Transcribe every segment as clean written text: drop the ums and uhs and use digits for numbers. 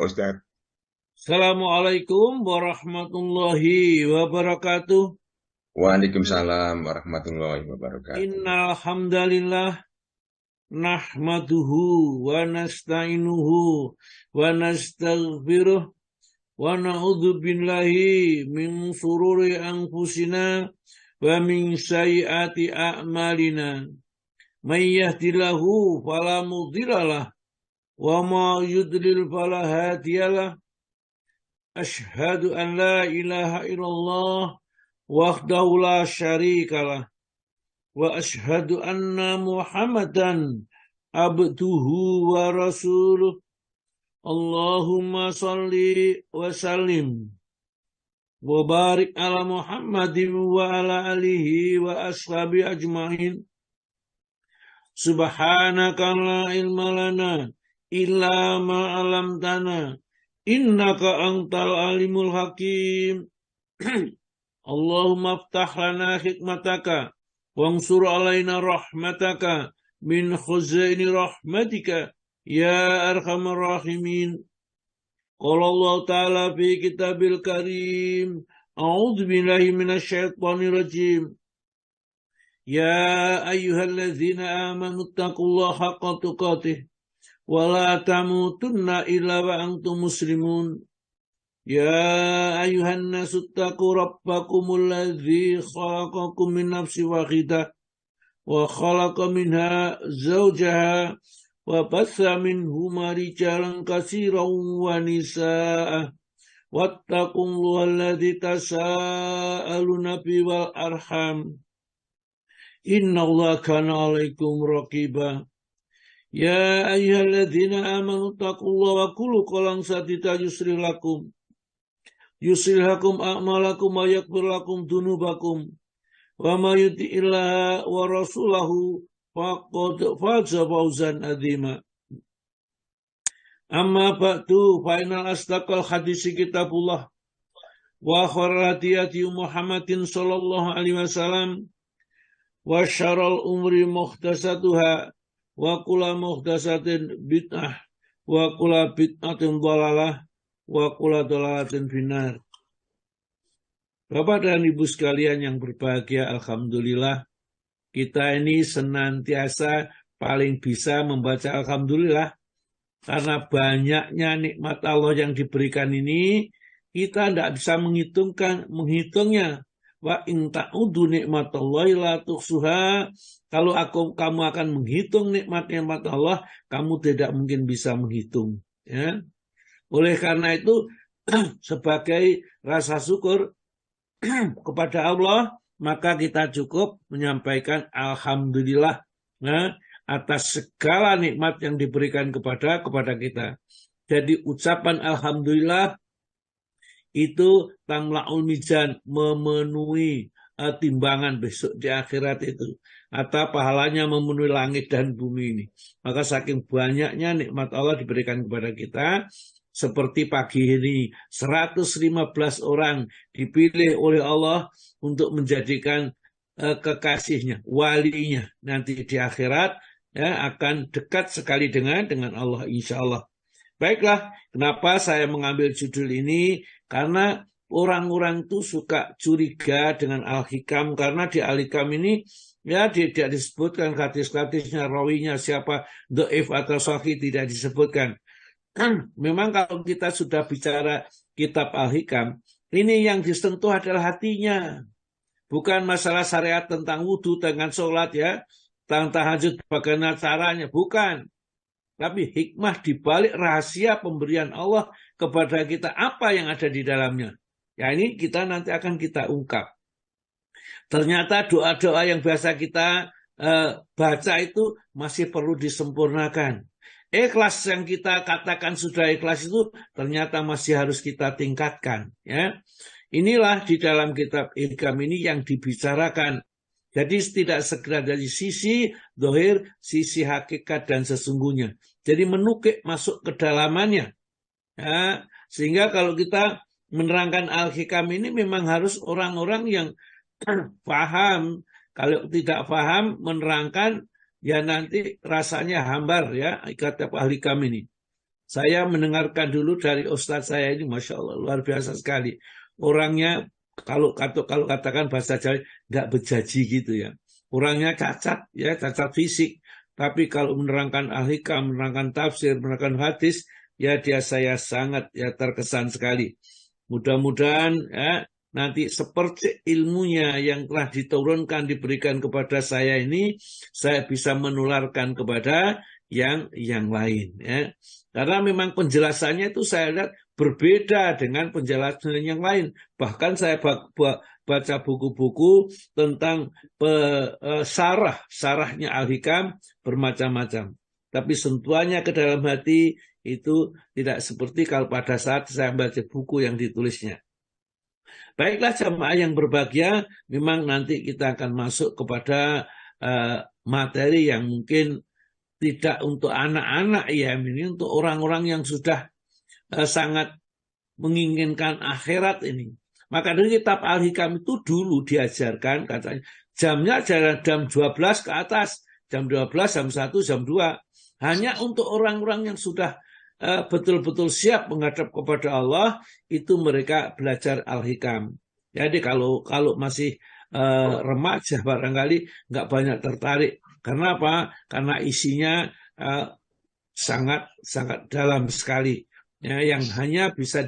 Ustaz. Assalamualaikum warahmatullahi wabarakatuh. Waalaikumsalam warahmatullahi wabarakatuh. Innal hamdalillah nahmaduhu wa nasta'inuhu wa nastaghfiruh wa na'udzu billahi min shururi anfusina wa min sayyiati a'malina. May yahdihillahu fala mudhillalah wa ma yudlil fala hadiyalah. Asyhadu an la ilaha illallah wahdahu la syarikalah wa asyhadu anna Muhammadan abduhu wa rasuluh. Allahumma salli wa sallim wa barik ala Muhammadin wa ala alihi wa ashabi ajmain. Subhanaka la ilma lana illa ma 'allamtana innaka antal alimul hakim. Allahumma aftah lana hikmataka wansur alaina rahmataka min khuzaini rahmatika ya arhamar rahimin. Qala Allah ta'ala fi kitabil karim, a'udzu billahi minasyaitonir rajim. Ya ayyuhalladzina amanu taqullaha haqqa tuqatih wa la tamutunna illa wa antum muslimun. Ya ayuhan nasu taqu rabbakumul ladzi khalaqakum min nafsin wahidah wa khalaqa minha zawjaha wa batha minhuma rijalan katsiran wa nisaa wattaqullaha alladzi tasaaluna bihi wal arham innallaha kana 'alaikum raqiba. Ya ayyuhalladzina amanu taqullaha wa qulu qawlan sadida yuslih lakum a'malakum wa yaghfir lakum dzunubakum wa may yuti'illaha wa rasulahu faqad faza fawzan 'azima. Amma ba'du fa innal asdaqal hadisi kitabullah wa khairal hadi Muhammadin sallallahu alaihi wasallam wa syarrul umuri muhdatsatuha wa kullu muhdatsatin bid'ah wa kullu bid'atin dhalalah wa kullu dhalalatin finnar. Bapak dan Ibu sekalian yang berbahagia, alhamdulillah kita ini senantiasa paling bisa membaca alhamdulillah karena banyaknya nikmat Allah yang diberikan ini kita tidak bisa menghitungnya. Wa in ta'udu nikmatallahi la tuhsuha. Kalau kamu akan menghitung nikmat-nikmat Allah, kamu tidak mungkin bisa menghitung. Ya. Oleh karena itu, sebagai rasa syukur kepada Allah, maka kita cukup menyampaikan alhamdulillah atas segala nikmat yang diberikan kepada kita. Jadi ucapan alhamdulillah itu tamla'ul mizan, memenuhi timbangan besok di akhirat itu. Atau pahalanya memenuhi langit dan bumi ini. Maka saking banyaknya nikmat Allah diberikan kepada kita, seperti pagi ini 115 orang dipilih oleh Allah untuk menjadikan kekasihnya, walinya. Nanti di akhirat ya, akan dekat sekali dengan Allah insya Allah. Baiklah, kenapa saya mengambil judul ini? Karena orang-orang itu suka curiga dengan Al-Hikam, karena di Al-Hikam ini ya tidak disebutkan hadis-hadisnya, rawinya siapa, dhaif atau sahih tidak disebutkan. Memang kalau kita sudah bicara kitab Al-Hikam, ini yang disentuh adalah hatinya. Bukan masalah syariat tentang wudhu, dengan sholat ya, tentang tahajud bagaimana caranya, bukan. Tapi hikmah dibalik rahasia pemberian Allah kepada kita, apa yang ada di dalamnya. Ya ini kita nanti akan kita ungkap. Ternyata doa-doa yang biasa kita baca itu masih perlu disempurnakan. Ikhlas yang kita katakan sudah ikhlas itu ternyata masih harus kita tingkatkan. Ya. Inilah di dalam kitab Hikam ini yang dibicarakan. Jadi tidak sekedar dari sisi zahir, sisi hakikat dan sesungguhnya. Jadi menukik masuk ke dalamannya. Ya, sehingga kalau kita menerangkan Al-Hikam ini memang harus orang-orang yang paham. Kalau tidak paham menerangkan, ya nanti rasanya hambar ya kitab Al-Hikam ini. Saya mendengarkan dulu dari ustadz saya ini, Masya Allah, luar biasa sekali. Orangnya, kalau katakan bahasa Jawa, nggak berjaji gitu ya. Orangnya cacat, ya, cacat fisik. Tapi kalau menerangkan al-hikam, menerangkan tafsir, menerangkan hadis, ya dia saya sangat ya terkesan sekali. Mudah-mudahan ya, nanti seperti ilmunya yang telah diturunkan, diberikan kepada saya ini, saya bisa menularkan kepada yang lain. Ya. Karena memang penjelasannya itu saya lihat berbeda dengan penjelasan yang lain. Bahkan saya baca buku-buku tentang sarahnya Al-Hikam bermacam-macam. Tapi sentuhannya ke dalam hati itu tidak seperti kalau pada saat saya baca buku yang ditulisnya. Baiklah jamaah yang berbahagia, memang nanti kita akan masuk kepada materi yang mungkin tidak untuk anak-anak ya, ini untuk orang-orang yang sudah sangat menginginkan akhirat ini. Maka dari kitab Al-Hikam itu dulu diajarkan katanya jamnya jam 12 ke atas, jam 12, jam 1, jam 2. Hanya untuk orang-orang yang sudah betul-betul siap menghadap kepada Allah, itu mereka belajar Al-Hikam. Jadi kalau masih remaja barangkali nggak banyak tertarik. Karena apa? Karena isinya sangat dalam sekali. Ya, yang hanya bisa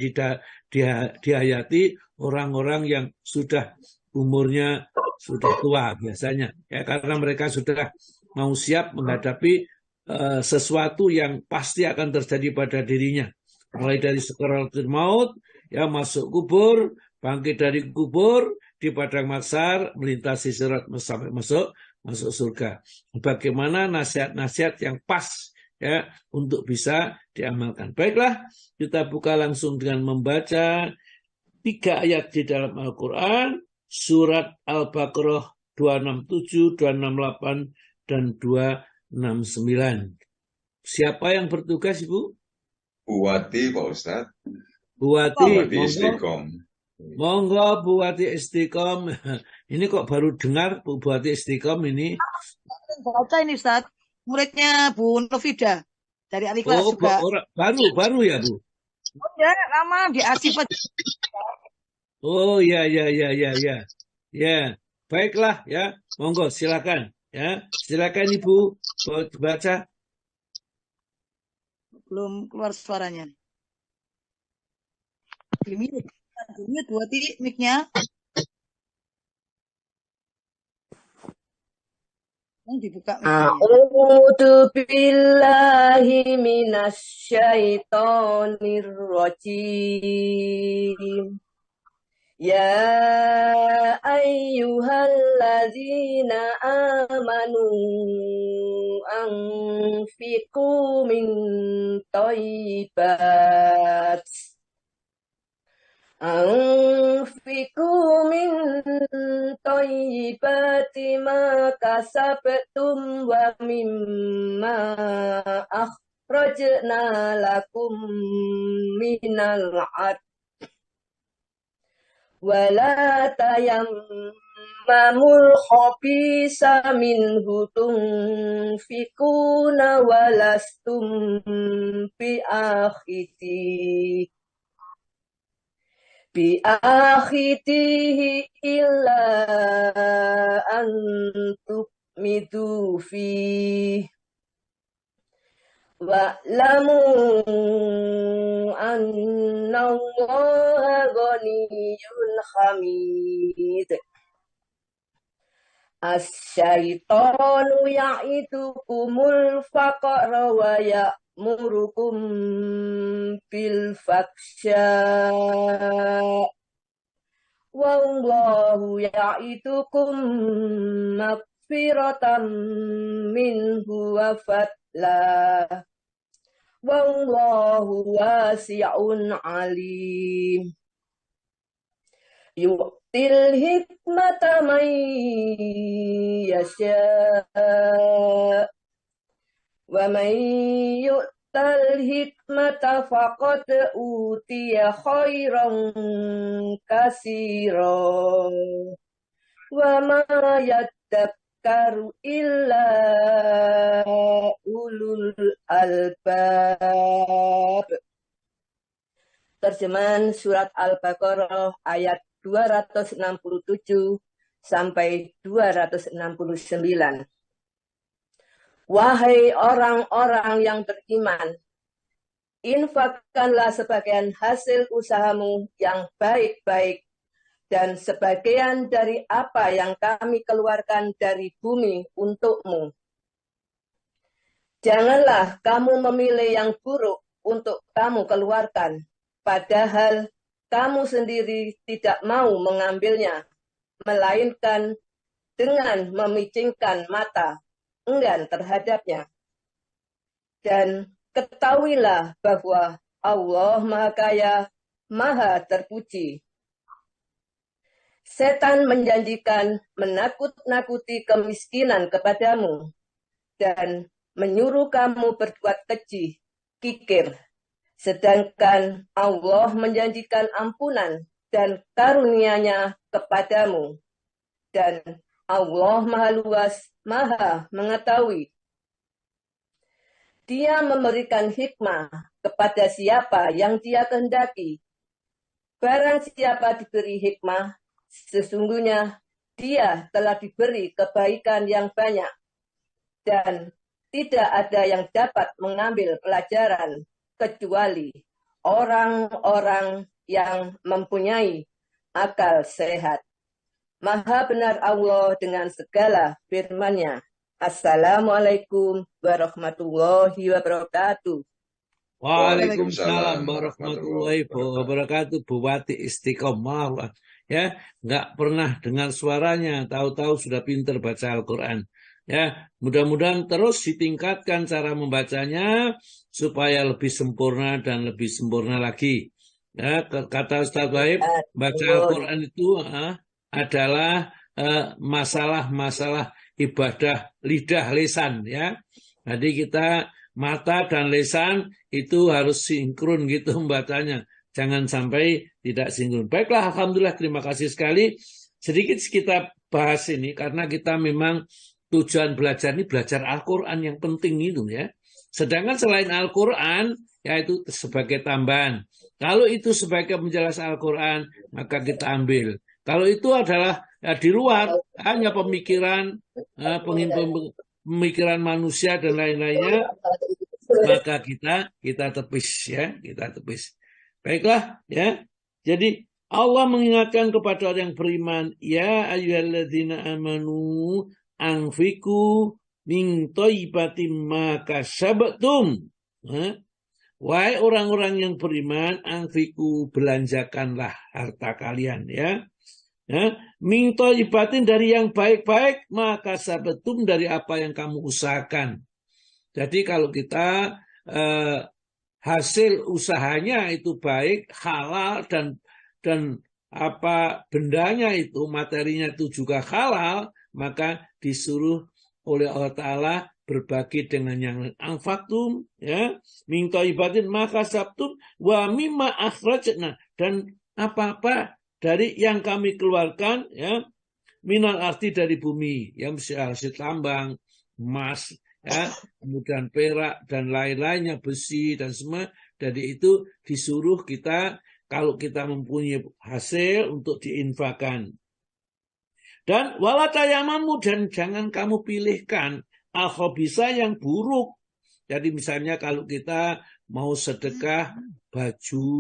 dihayati orang-orang yang sudah umurnya sudah tua biasanya. Ya, karena mereka sudah mau siap menghadapi sesuatu yang pasti akan terjadi pada dirinya. Mulai dari sakaratul maut, ya masuk kubur, bangkit dari kubur, di padang mahsyar, melintasi sirat sampai masuk surga. Bagaimana nasihat-nasihat yang pas ya untuk bisa diamalkan. Baiklah, kita buka langsung dengan membaca 3 ayat di dalam Al-Quran, surat Al-Baqarah 267, 268, dan 269. Siapa yang bertugas, Ibu? Bu Wati, Pak Ustadz. Bu Wati, Istiqom. Monggo Bu Wati Istiqom. Ini kok baru dengar Bu Wati Istiqom ini? Baca ini Ustaz, muridnya Bu Novida dari Al-Ikhlas juga. Baru ya Bu? Oh ya, lama di Asif. Oh ya. Ya, baiklah ya. Monggo silakan ya. Silakan Ibu baca. Belum keluar suaranya. Dimute buat mic-nya. Dibuka. A'udzu billahi minasyaitonir rajim. Ya ayyuhalladzina amanu anfiqu min thayyibat ma kasabtum wa mimma akhrajna lakum minal ard wala tayammamul khabisa minhu tunfikuna walastum biakhitihi illa an tukmidu fihi wa'lamu annallaha ghaniyyun hamid. Asy-syaitanu ya'idukumul faqra wa ya'murukum bil faksha wallahu ya'idukum magfiratan minhu wa fadla wallahu wasi'un alim. Yu'til hikmata man yasha wa man yu'tal hikmata faqad utiya khairan katsiran wa ma yadhakkaru yatadzakkaru illa ulul albab. Terjemahan surat Al-Baqarah ayat 267 sampai 269. Wahai orang-orang yang beriman, infakkanlah sebagian hasil usahamu yang baik-baik dan sebagian dari apa yang kami keluarkan dari bumi untukmu. Janganlah kamu memilih yang buruk untuk kamu keluarkan, padahal kamu sendiri tidak mau mengambilnya, melainkan dengan memicingkan mata enggan terhadapnya. Dan ketahuilah bahwa Allah Maha Kaya, Maha Terpuji. Setan menjanjikan menakut-nakuti kemiskinan kepadamu dan menyuruh kamu berbuat keji, kikir. Sedangkan Allah menjanjikan ampunan dan karunia-Nya kepadamu. Dan Allah Maha Luas, Maha Mengetahui. Dia memberikan hikmah kepada siapa yang Dia kehendaki. Barang siapa diberi hikmah, sesungguhnya dia telah diberi kebaikan yang banyak. Dan tidak ada yang dapat mengambil pelajaran kecuali orang-orang yang mempunyai akal sehat. Maha benar Allah dengan segala firman-Nya. Assalamualaikum warahmatullahi wabarakatuh. Waalaikumsalam warahmatullahi wabarakatuh. Bupati Istiqomah, ya, nggak pernah dengar suaranya, tahu-tahu sudah pinter baca Al-Quran. Ya, mudah-mudahan terus ditingkatkan cara membacanya supaya lebih sempurna dan lebih sempurna lagi. Ya, kata Ustaz Baib, baca Al-Quran itu adalah masalah-masalah ibadah lidah lisan, ya. Jadi kita mata dan lisan itu harus sinkron gitu membacanya. Jangan sampai tidak sinkron. Baiklah, alhamdulillah, terima kasih sekali. Sedikit kita bahas ini karena kita memang tujuan belajar ini belajar Al-Quran yang penting itu, ya. Sedangkan selain Al-Quran, yaitu sebagai tambahan. Kalau itu sebagai penjelasan Al-Quran, maka kita ambil. Kalau itu adalah di luar, hanya pemikiran, pemikiran manusia dan lain-lainnya, maka kita tepis, ya, kita tepis. Baiklah, ya. Jadi Allah mengingatkan kepada orang yang beriman, ya ayyuhalladzina amanu anfiku min thayyibatim ma kasabtum. Wahai orang-orang yang beriman, anfiku, belanjakanlah harta kalian, ya. Min thayyibatin, dari yang baik-baik, maka kasabtum, dari apa yang kamu usahakan. Jadi kalau kita hasil usahanya itu baik, halal, dan apa bendanya itu, materinya itu juga halal, maka disuruh oleh Allah Ta'ala berbagi dengan yang anfaqtum, ya, min thayyibatin maka kasabtum wa mimma akhrajna, dan apa-apa dari yang kami keluarkan, ya, minal arti, dari bumi, yang hasil tambang, emas, ya, kemudian perak dan lain-lainnya, besi dan semua. Dari itu disuruh kita, kalau kita mempunyai hasil, untuk diinfakkan. Dan wala tayamamu, dan jangan kamu pilihkan al-khabisa, yang buruk. Jadi misalnya kalau kita mau sedekah baju,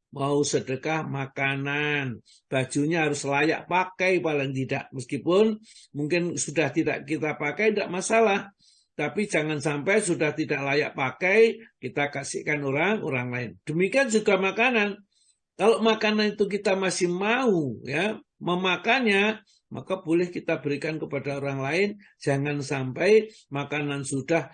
mau sedekah makanan, bajunya harus layak pakai paling tidak. Meskipun mungkin sudah tidak kita pakai, tidak masalah. Tapi jangan sampai sudah tidak layak pakai, kita kasihkan orang lain. Demikian juga makanan. Kalau makanan itu kita masih mau, ya, memakannya, maka boleh kita berikan kepada orang lain. Jangan sampai makanan sudah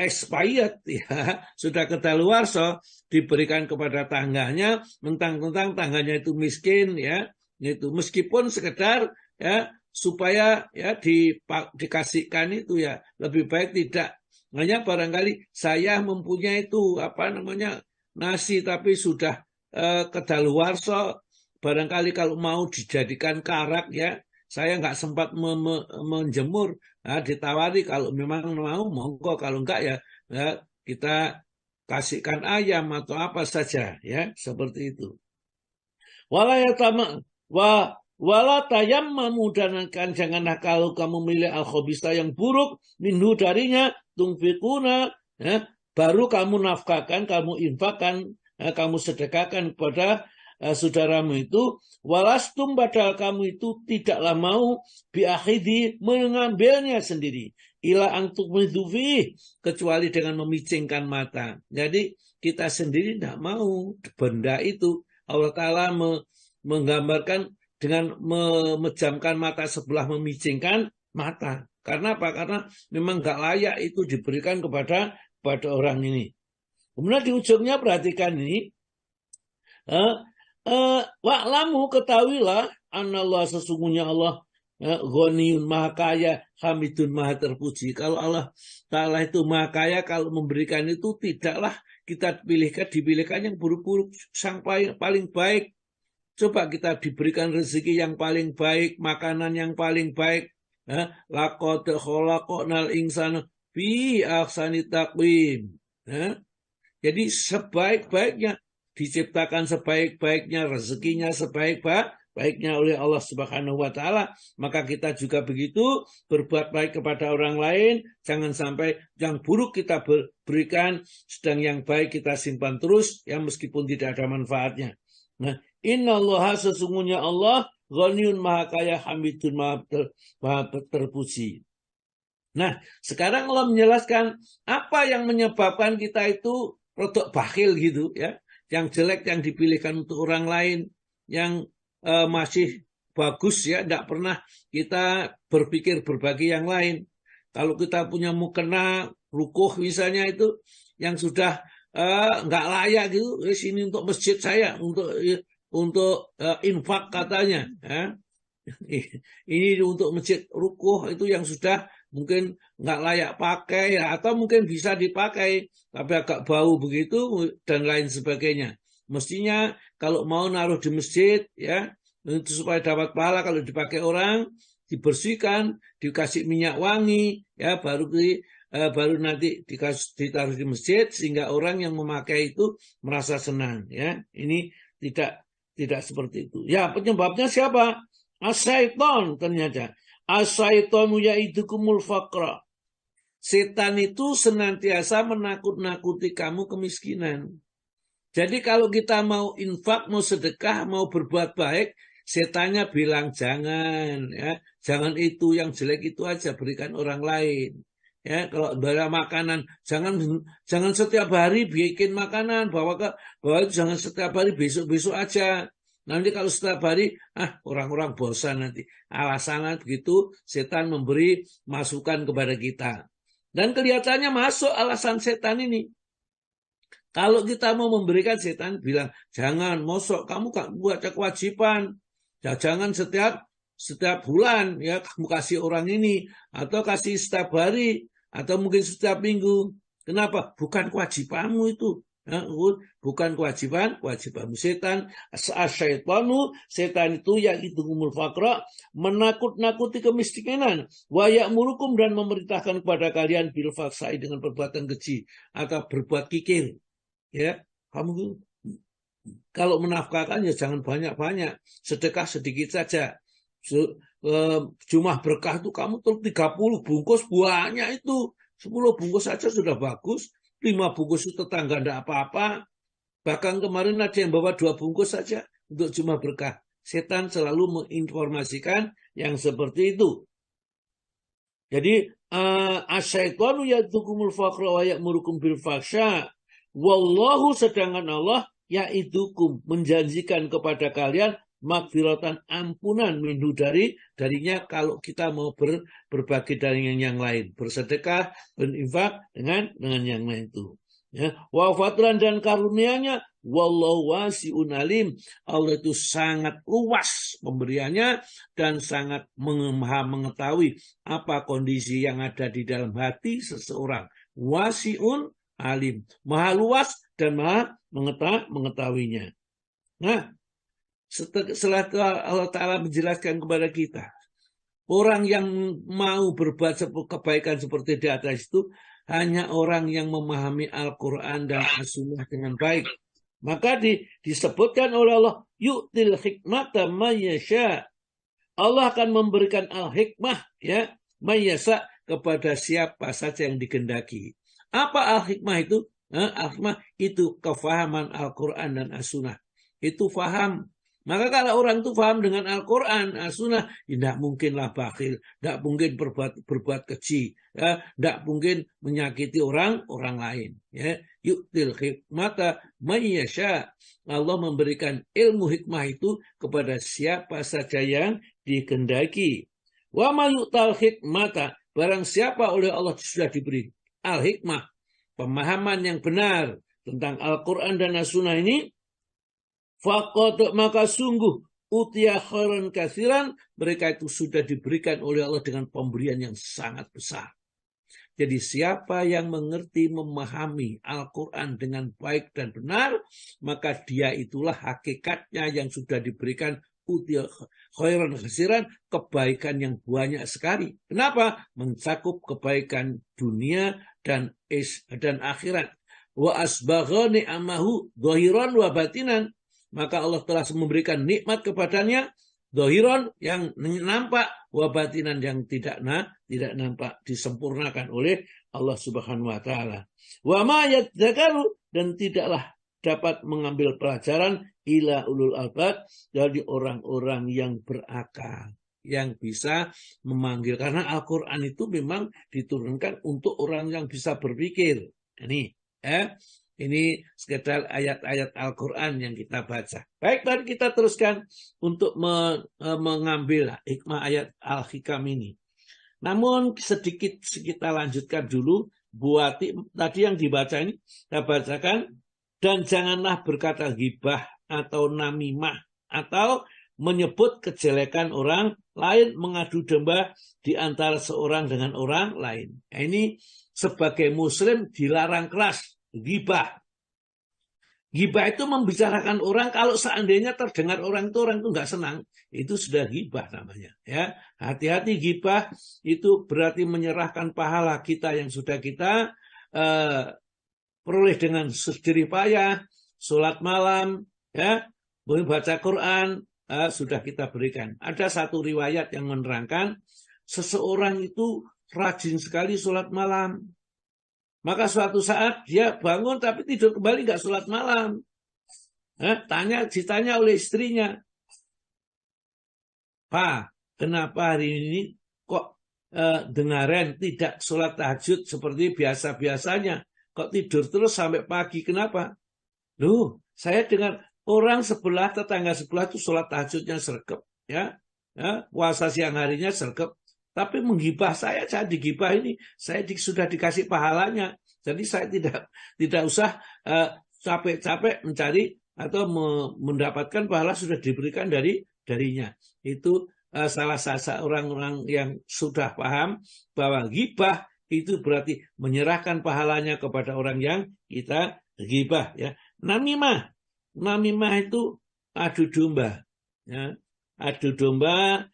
expired, ya, sudah kadaluarsa, diberikan kepada tangganya, mentang-mentang tangganya itu miskin, ya, itu meskipun sekedar, ya, supaya, ya, dikasihkan itu, ya, lebih baik tidak. Hanya barangkali saya mempunyai itu nasi tapi sudah kadaluarsa, barangkali kalau mau dijadikan karak, ya, saya nggak sempat menjemur. Nah, ditawari kalau memang mau, monggo. Kalau enggak ya, kita kasihkan ayam atau apa saja, ya seperti itu. Wala tayammamu, dan janganlah kalau kamu milih al-khabisa yang buruk minhu darinya tunfikuna, ya, baru kamu nafkahkan, kamu infakkan, kamu sedekahkan kepada saudaramu itu, walastum, padahal kamu itu tidaklah mau biakhidi, mengambilnya sendiri, ila antuk midhufi, kecuali dengan memicingkan mata. Jadi kita sendiri tidak mau benda itu. Allah Ta'ala menggambarkan dengan memejamkan mata sebelah, memicingkan mata. Karena apa? Karena memang nggak layak itu diberikan kepada orang ini. Kemudian di ujungnya perhatikan ini, wa'lamu, ketahuilah, anallah, sesungguhnya Allah ghaniyun, maha kaya, hamidun, maha terpuji. Kalau Allah Ta'ala itu maha kaya, kalau memberikan itu tidaklah kita dipilihkan yang buruk-buruk, sang paling baik. Coba kita diberikan rezeki yang paling baik, makanan yang paling baik. Laqad khalaqnal insana fi ahsani taqwim. Jadi sebaik-baiknya, diciptakan sebaik-baiknya, rezekinya sebaik-baiknya oleh Allah Subhanahu wa Ta'ala. Maka kita juga begitu, berbuat baik kepada orang lain. Jangan sampai yang buruk kita berikan, sedang yang baik kita simpan terus, ya meskipun tidak ada manfaatnya. Nah, innallaha, sesungguhnya Allah ghaniyun, maha kaya, hamidun, maha terpuji. Nah, sekarang Allah menjelaskan apa yang menyebabkan kita itu rodok bakhil gitu, ya. Yang jelek yang dipilihkan untuk orang lain, yang masih bagus, ya, tidak pernah kita berpikir berbagi yang lain. Kalau kita punya mukena, rukuh misalnya itu, yang sudah nggak layak gitu, sini untuk masjid saya, untuk infak katanya, ya. Ini untuk masjid rukuh itu yang sudah mungkin nggak layak pakai, ya, atau mungkin bisa dipakai tapi agak bau begitu dan lain sebagainya. Mestinya kalau mau naruh di masjid, ya, itu supaya dapat pahala, kalau dipakai orang dibersihkan, dikasih minyak wangi, ya, baru nanti ditaruh di masjid sehingga orang yang memakai itu merasa senang, ya. Ini tidak seperti itu. Ya, penyebabnya siapa? Asyaiton, ternyata. Asyaitonu yaidukumul faqra. Setan itu senantiasa menakut-nakuti kamu kemiskinan. Jadi kalau kita mau infak, mau sedekah, mau berbuat baik, setannya bilang jangan, ya, jangan itu, yang jelek itu aja, berikan orang lain. Ya, kalau bawa makanan, jangan setiap hari bikin makanan, bawa jangan setiap hari, besok aja. Nanti kalau setiap hari, orang-orang bosan nanti. Alasannya begitu, setan memberi masukan kepada kita. Dan kelihatannya masuk alasan setan ini. Kalau kita mau memberikan, setan bilang, jangan, mosok kamu gak buat kewajiban. Ya, jangan setiap bulan, ya, kamu kasih orang ini, atau kasih setiap hari, atau mungkin setiap minggu. Kenapa? Bukan kewajibanmu itu. Ya, bukan kewajibanmu. Setan, asyaitanu, setan itu yaidukumul faqra, menakut-nakuti kemiskinan, wa ya'murukum, dan memerintahkan kepada kalian bil faksai, dengan perbuatan keji atau berbuat kikir. Ya, kamu kalau menafkahkan ya jangan banyak-banyak, sedekah sedikit saja. Jumlah berkah itu kamu tuh 30 bungkus, banyak itu. 10 bungkus saja sudah bagus. 5 bungkus itu tetangga tidak apa-apa. Bahkan kemarin ada yang bawa 2 bungkus saja untuk jumlah berkah. Setan selalu menginformasikan yang seperti itu. Jadi asyaitonu ya'dukumul faqra wa ya'murukum bil fahsya. Wallahu, sedangkan Allah ya'idukum, menjanjikan kepada kalian magfiratan, ampunan, minhu, darinya kalau kita mau berbagi dari yang lain, bersedekah, berinfak dengan yang lain itu. Ya, wa fadlan, dan karunianya, wallahu wasi'un alim, Allah itu sangat luas pemberiannya dan sangat mengetahui apa kondisi yang ada di dalam hati seseorang. Wasi'un alim, maha luas dan maha mengetahuinya. Nah, setelah Allah Ta'ala menjelaskan kepada kita Orang yang mau berbuat kebaikan seperti di atas itu hanya orang yang memahami Al-Quran dan As-Sunnah dengan baik. Maka disebutkan oleh Allah, yu'til hikmata mayyasha. Allah akan memberikan al-hikmah, ya, mayyasha, kepada siapa saja yang dikehendaki. Apa al-hikmah itu? Al-hikmah itu kefahaman Al-Quran dan As-Sunnah. Itu faham. Maka kalau orang itu faham dengan Al-Quran, As-Sunnah, tidak mungkinlah bakhil, tidak mungkin berbuat keji, ya, tidak mungkin menyakiti orang lain. Ya. Yu'til hikmata mayyasha. Allah memberikan ilmu hikmah itu kepada siapa saja yang dikehendaki. Wa ma yu'tal hikmata, barang siapa oleh Allah sudah diberi al-hikmah, pemahaman yang benar tentang Al-Quran dan As-Sunnah ini, faqad, maka sungguh utiya khairan katsiran, mereka itu sudah diberikan oleh Allah dengan pemberian yang sangat besar. Jadi siapa yang mengerti, memahami Al-Quran dengan baik dan benar, maka dia itulah hakikatnya yang sudah diberikan utiya khairan katsiran, kebaikan yang banyak sekali. Kenapa? Mencakup kebaikan dunia dan akhirat. Wa asbagha ni'amahu dhahiran wa batinan. Maka Allah telah memberikan nikmat kepadanya, dhahiran yang nampak, wa batinan yang tidak nampak, disempurnakan oleh Allah Subhanahu wa taala. Wa ma yadzakaru, dan tidaklah dapat mengambil pelajaran ila ulul albab, dari orang-orang yang berakal, yang bisa memanggil. Karena Al-Quran itu memang diturunkan untuk orang yang bisa berpikir. Ini sekedar ayat-ayat Al-Quran yang kita baca. Baik, mari kita teruskan untuk mengambil hikmah ayat Al-Hikam ini. Namun sedikit kita lanjutkan dulu. Buat tadi yang dibaca ini, kita bacakan. Dan janganlah berkata ghibah atau namimah, atau menyebut kejelekan orang lain, mengadu domba di antara seorang dengan orang lain. Ini sebagai muslim dilarang keras. Ghibah. Ghibah itu membicarakan orang, kalau seandainya terdengar orang itu nggak senang, itu sudah ghibah namanya. Ya, hati-hati, ghibah itu berarti menyerahkan pahala kita yang sudah kita peroleh dengan jerih payah, sholat malam, ya, baca Quran, sudah kita berikan. Ada satu riwayat yang menerangkan seseorang itu rajin sekali sholat malam. Maka suatu saat dia bangun tapi tidur kembali, nggak sholat malam. Ditanya oleh istrinya, Pak, kenapa hari ini kok dengaran tidak sholat tahajud seperti biasa-biasanya? Kok tidur terus sampai pagi, kenapa? Loh, saya dengar orang sebelah, tetangga sebelah itu sholat tahajudnya sergap. Ya, puasa siang harinya sergap. Tapi menggibah saya digibah ini, saya sudah dikasih pahalanya. Jadi saya tidak usah capek-capek mencari atau mendapatkan pahala, sudah diberikan darinya. Itu salah satu orang-orang yang sudah paham bahwa gibah itu berarti menyerahkan pahalanya kepada orang yang kita gibah. Ya. Namimah itu adu domba. Ya. Adu domba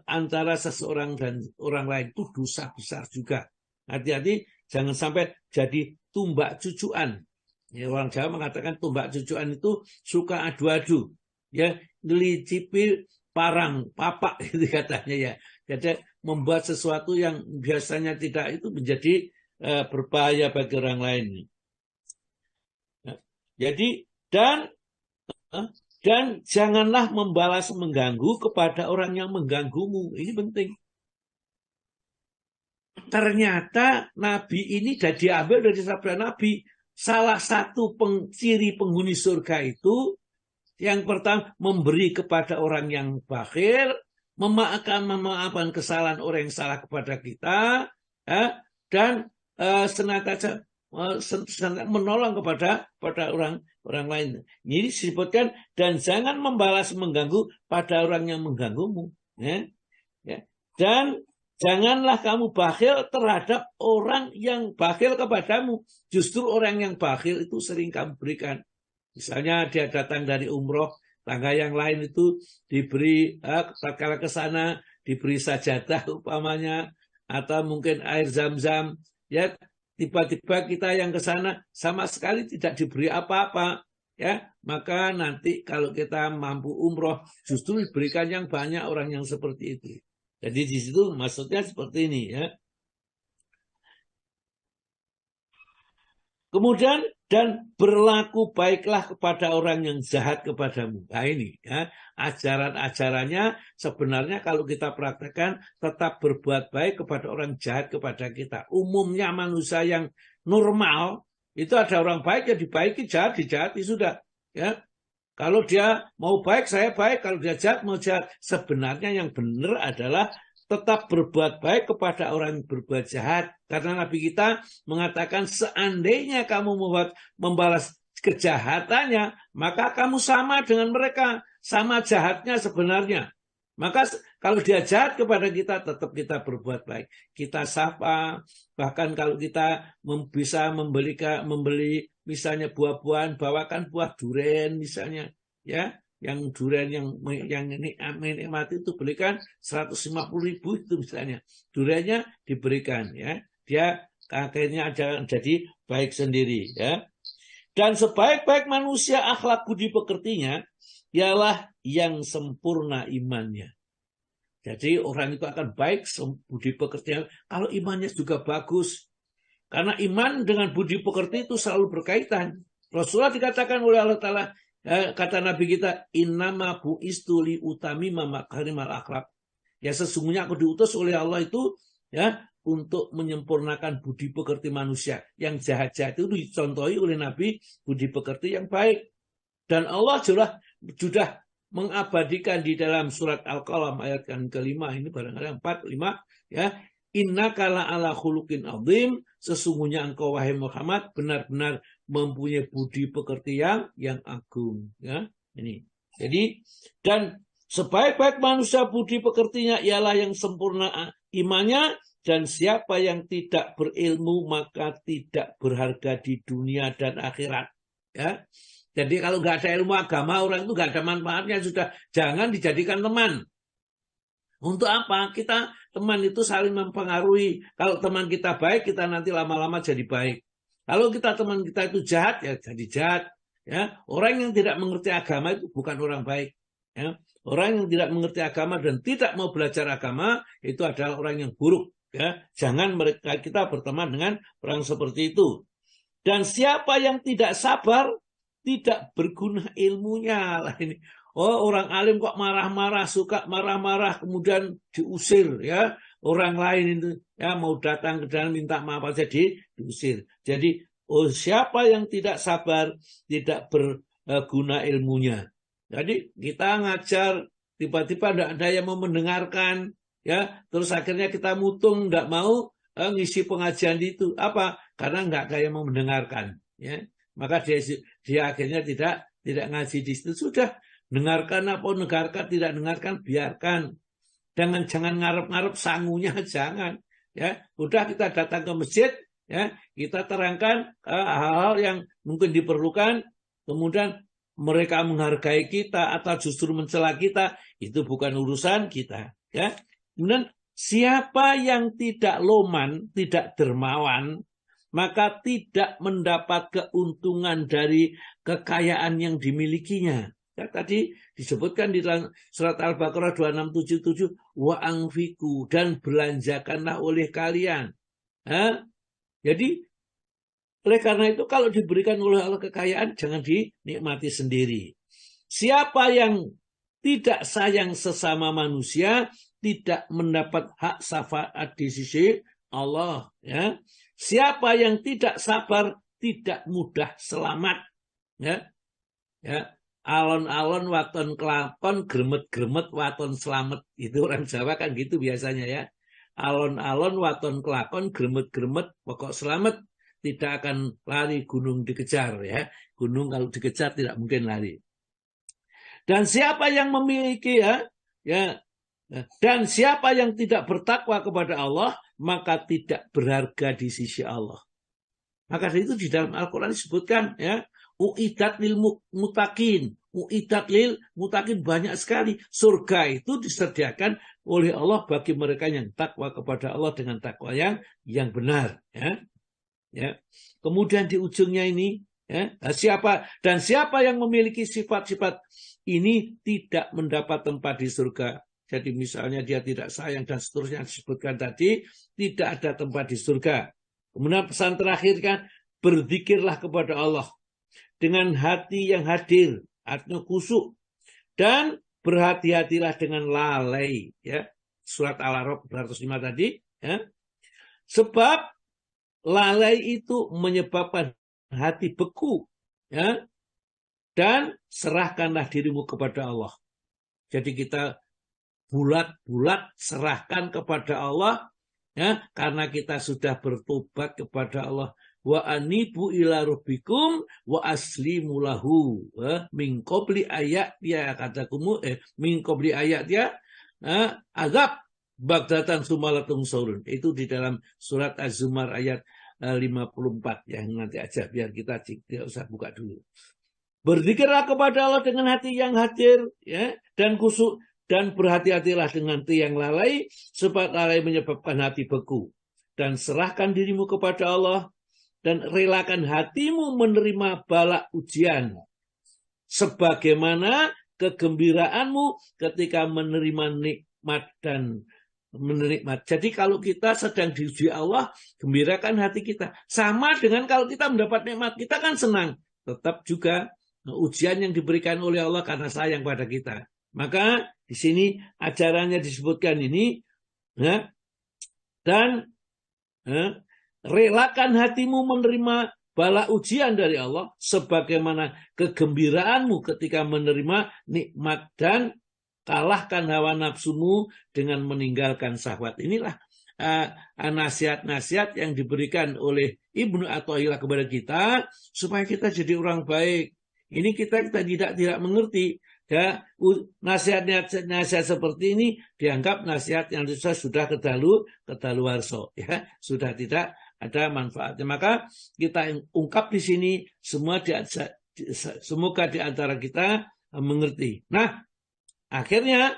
antara seseorang dan orang lain itu dosa besar juga. Hati-hati, jangan sampai jadi tumbak cucuan. Ya, orang Jawa mengatakan tumbak cucuan itu suka adu-adu. Ya, ngelicipi parang papak itu katanya ya. Jadi membuat sesuatu yang biasanya tidak itu menjadi berbahaya bagi orang lain. Jadi dan janganlah membalas mengganggu kepada orang yang mengganggumu. Ini penting. Ternyata Nabi ini sudah diambil dari sabda Nabi. Salah satu ciri penghuni surga itu, yang pertama, memberi kepada orang yang bakhil, memaafkan kesalahan orang yang salah kepada kita, dan senantiasa menolong kepada orang lain. Ini disebutkan, dan jangan membalas mengganggu pada orang yang mengganggumu. Ya. Dan janganlah kamu bakhil terhadap orang yang bakhil kepadamu. Justru orang yang bakhil itu sering kamu berikan. Misalnya dia datang dari umroh, tangga yang lain itu diberi, tatkala ke sana diberi sajadah umpamanya, atau mungkin air zam-zam, ya tiba-tiba kita yang ke sana sama sekali tidak diberi apa-apa, ya maka nanti kalau kita mampu umroh justru diberikan yang banyak orang yang seperti itu. Jadi di situ maksudnya seperti ini ya. Kemudian dan berlaku baiklah kepada orang yang jahat kepadamu. Nah ini ya, ajaran-ajarannya sebenarnya kalau kita praktekkan tetap berbuat baik kepada orang jahat kepada kita. Umumnya manusia yang normal itu ada orang baik ya dibaiki, jahat dijahati sudah. Ya, kalau dia mau baik saya baik, kalau dia jahat mau jahat. Sebenarnya yang benar adalah tetap berbuat baik kepada orang yang berbuat jahat. Karena Nabi kita mengatakan seandainya kamu membalas kejahatannya, maka kamu sama dengan mereka. Sama jahatnya sebenarnya. Maka kalau dia jahat kepada kita, tetap kita berbuat baik. Kita sapa, bahkan kalau kita bisa membeli misalnya buah-buahan, bawakan buah durian misalnya. Ya, yang durian yang menikmati itu belikan 150.000 itu misalnya, duriannya diberikan ya, dia akhirnya jadi baik sendiri ya. Dan sebaik-baik manusia akhlak budi pekertinya ialah yang sempurna imannya. Jadi orang itu akan baik budi pekertinya kalau imannya juga bagus, karena iman dengan budi pekerti itu selalu berkaitan. Rasulullah dikatakan oleh Allah Ta'ala, kata Nabi kita, innama bu'istu li utamima makarimal akhlak. Ya sesungguhnya aku diutus oleh Allah itu ya untuk menyempurnakan budi pekerti manusia. Yang jahat-jahat itu dicontohi oleh Nabi budi pekerti yang baik. Dan Allah sudah mengabadikan di dalam surat Al-Qalam ayat yang kelima ini barangkali 4, 5 ya. Innaka la'ala khuluqin azim, sesungguhnya engkau wahai Muhammad benar-benar mempunyai budi pekerti yang agung ya. Ini. Jadi dan sebaik-baik manusia budi pekertinya ialah yang sempurna imannya, dan siapa yang tidak berilmu maka tidak berharga di dunia dan akhirat ya. Jadi kalau nggak ada ilmu agama, orang itu nggak ada manfaatnya, sudah jangan dijadikan teman. Untuk apa? Kita teman itu saling mempengaruhi. Kalau teman kita baik, kita nanti lama-lama jadi baik. Kalau teman kita itu jahat, ya jadi jahat. Ya, orang yang tidak mengerti agama itu bukan orang baik. Ya, orang yang tidak mengerti agama dan tidak mau belajar agama itu adalah orang yang buruk. Ya, jangan kita berteman dengan orang seperti itu. Dan siapa yang tidak sabar, tidak berguna ilmunya. Lah ini. Oh, orang alim kok marah-marah, suka marah-marah, kemudian diusir ya. Orang lain itu ya mau datang ke dalam minta maaf aja diusir. Jadi, siapa yang tidak sabar, tidak berguna ilmunya. Jadi kita ngajar, tiba-tiba tidak ada yang mau mendengarkan, ya. Terus akhirnya kita mutung, tidak mau ngisi pengajian itu. Apa? Karena nggak ada yang mau mendengarkan. Ya. Maka dia akhirnya tidak ngaji di situ. Sudah. Dengarkan apa dengarkan, tidak dengarkan biarkan. Jangan ngarep-ngarep sangunya, jangan. Ya, udah kita datang ke masjid, ya, kita terangkan hal-hal yang mungkin diperlukan, kemudian mereka menghargai kita atau justru mencela kita, itu bukan urusan kita, ya. Kemudian siapa yang tidak loman, tidak dermawan, maka tidak mendapat keuntungan dari kekayaan yang dimilikinya. Ya, tadi disebutkan di dalam surat Al-Baqarah 2677, wa anfiku, dan belanjakanlah oleh kalian. Jadi oleh karena itu kalau diberikan oleh Allah kekayaan jangan dinikmati sendiri. Siapa yang tidak sayang sesama manusia tidak mendapat hak syafaat di sisi Allah. Ya. Siapa yang tidak sabar tidak mudah selamat. Ya. Ya. Alon-alon waton kelakon, gremet-gremet waton selamat. Itu orang Jawa kan gitu biasanya ya. Alon-alon waton kelakon, gremet-gremet pokok selamat. Tidak akan lari gunung dikejar ya. Gunung kalau dikejar tidak mungkin lari. Dan siapa yang memiliki dan siapa yang tidak bertakwa kepada Allah, maka tidak berharga di sisi Allah. Maka itu di dalam Al-Quran disebutkan ya. Uidat lil mutakin. Uidat lil mutakin, banyak sekali. Surga itu disediakan oleh Allah bagi mereka yang takwa kepada Allah dengan takwa yang benar. Ya. Ya. Kemudian di ujungnya ini, ya, siapa yang memiliki sifat-sifat ini tidak mendapat tempat di surga. Jadi misalnya dia tidak sayang dan seterusnya disebutkan tadi, tidak ada tempat di surga. Kemudian pesan terakhir kan, berzikirlah kepada Allah dengan hati yang hadir, artinya kusuk, dan berhati-hatilah dengan lalai, ya. Surat Al-A'raf 205 tadi, ya. Sebab lalai itu menyebabkan hati beku, ya. Dan serahkanlah dirimu kepada Allah. Jadi kita bulat-bulat serahkan kepada Allah, ya, karena kita sudah bertobat kepada Allah. Wa anibu ila rabbikum wa aslimu lahu min qabli ayat ya katakumu min qabli ayat ya azab bagdatan sumalatung saurun. Itu di dalam surat Az-Zumar ayat 54 ya, nanti aja biar kita tidak usah buka dulu. Berzikirlah kepada Allah dengan hati yang hadir, ya, dan kusuk, dan berhati-hatilah dengan hati yang lalai, sebab lalai menyebabkan hati beku. Dan serahkan dirimu kepada Allah, dan relakan hatimu menerima bala ujian. Sebagaimana kegembiraanmu ketika menerima nikmat dan menikmat. Jadi kalau kita sedang diuji Allah, gembirakan hati kita. Sama dengan kalau kita mendapat nikmat, kita kan senang. Tetap juga ujian yang diberikan oleh Allah karena sayang pada kita. Maka di sini ajarannya disebutkan ini, ya, dan relakan hatimu menerima bala ujian dari Allah sebagaimana kegembiraanmu ketika menerima nikmat, dan kalahkan hawa nafsumu dengan meninggalkan syahwat. Inilah nasihat-nasihat yang diberikan oleh Ibnu Athaillah kepada kita supaya kita jadi orang baik. Ini kita tidak mengerti. Ya, nasihat seperti ini dianggap nasihat yang sudah kedaluwarsa, ya, sudah tidak ada manfaatnya. Maka kita ungkap di sini semua semoga di antara kita mengerti. Nah, akhirnya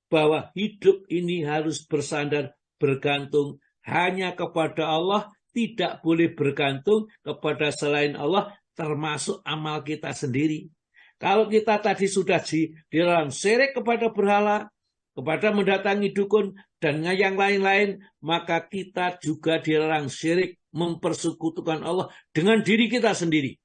bahwa hidup ini harus bersandar bergantung hanya kepada Allah, tidak boleh bergantung kepada selain Allah, termasuk amal kita sendiri. Kalau kita tadi sudah dilarang syirik kepada berhala, kepada mendatangi dukun, dan yang lain-lain, maka kita juga dilarang syirik mempersekutukan Allah dengan diri kita sendiri.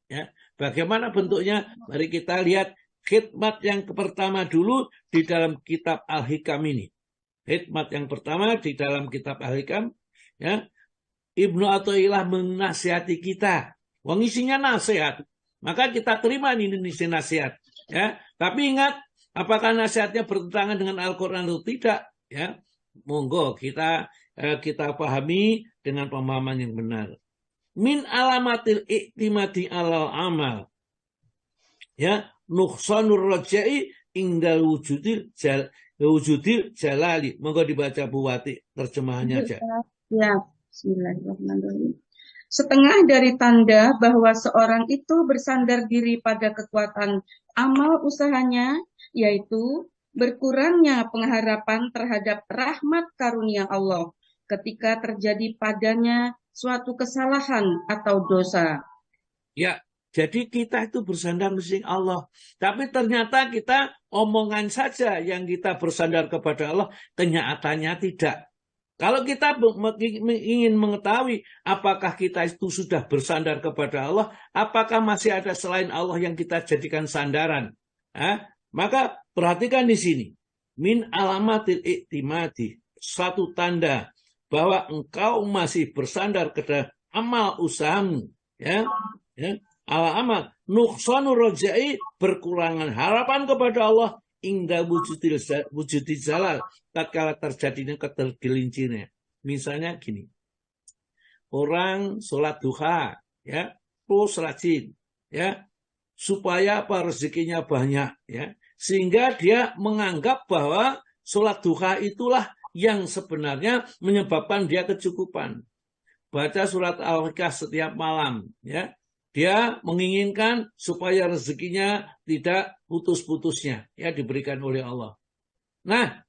Ya, bagaimana bentuknya? Mari kita lihat khidmat yang pertama dulu di dalam kitab Al-Hikam ini. Khidmat yang pertama di dalam kitab Al-Hikam, ya, Ibnu Athaillah menasihati kita. Wong isinya nasihat. Maka kita terima ini nasihat, ya. Tapi ingat, apakah nasihatnya bertentangan dengan Al-Quran atau tidak? Ya, monggo kita pahami dengan pemahaman yang benar. Min alamatil iktimadi alal amal, ya, nuqsanur rajai ingdal wujudil jalali. Monggo dibaca Bu Wati terjemahannya aja. Ya, bismillahirrahmanirrahim. Setengah dari tanda bahwa seorang itu bersandar diri pada kekuatan amal usahanya, yaitu berkurangnya pengharapan terhadap rahmat karunia Allah ketika terjadi padanya suatu kesalahan atau dosa. Ya, jadi kita itu bersandar mesti Allah. Tapi ternyata kita omongan saja yang kita bersandar kepada Allah, kenyataannya tidak. Kalau kita ingin mengetahui apakah kita itu sudah bersandar kepada Allah, apakah masih ada selain Allah yang kita jadikan sandaran, maka perhatikan di sini. Min alamatil iktimadi, satu tanda bahwa engkau masih bersandar kepada amal usahamu, ya, ala amal nuqsanur rajai, berkurangan harapan kepada Allah, ingda wujudil jalal, tatkala terjadinya ketergelincirnya. Misalnya gini, orang sholat duha, ya, terus rajin, ya, supaya apa, rezekinya banyak, ya, sehingga dia menganggap bahwa sholat duha itulah yang sebenarnya menyebabkan dia kecukupan. Baca surat Al-Ikhlas setiap malam, ya, Dia menginginkan supaya rezekinya tidak putus-putusnya, ya, diberikan oleh Allah. Nah,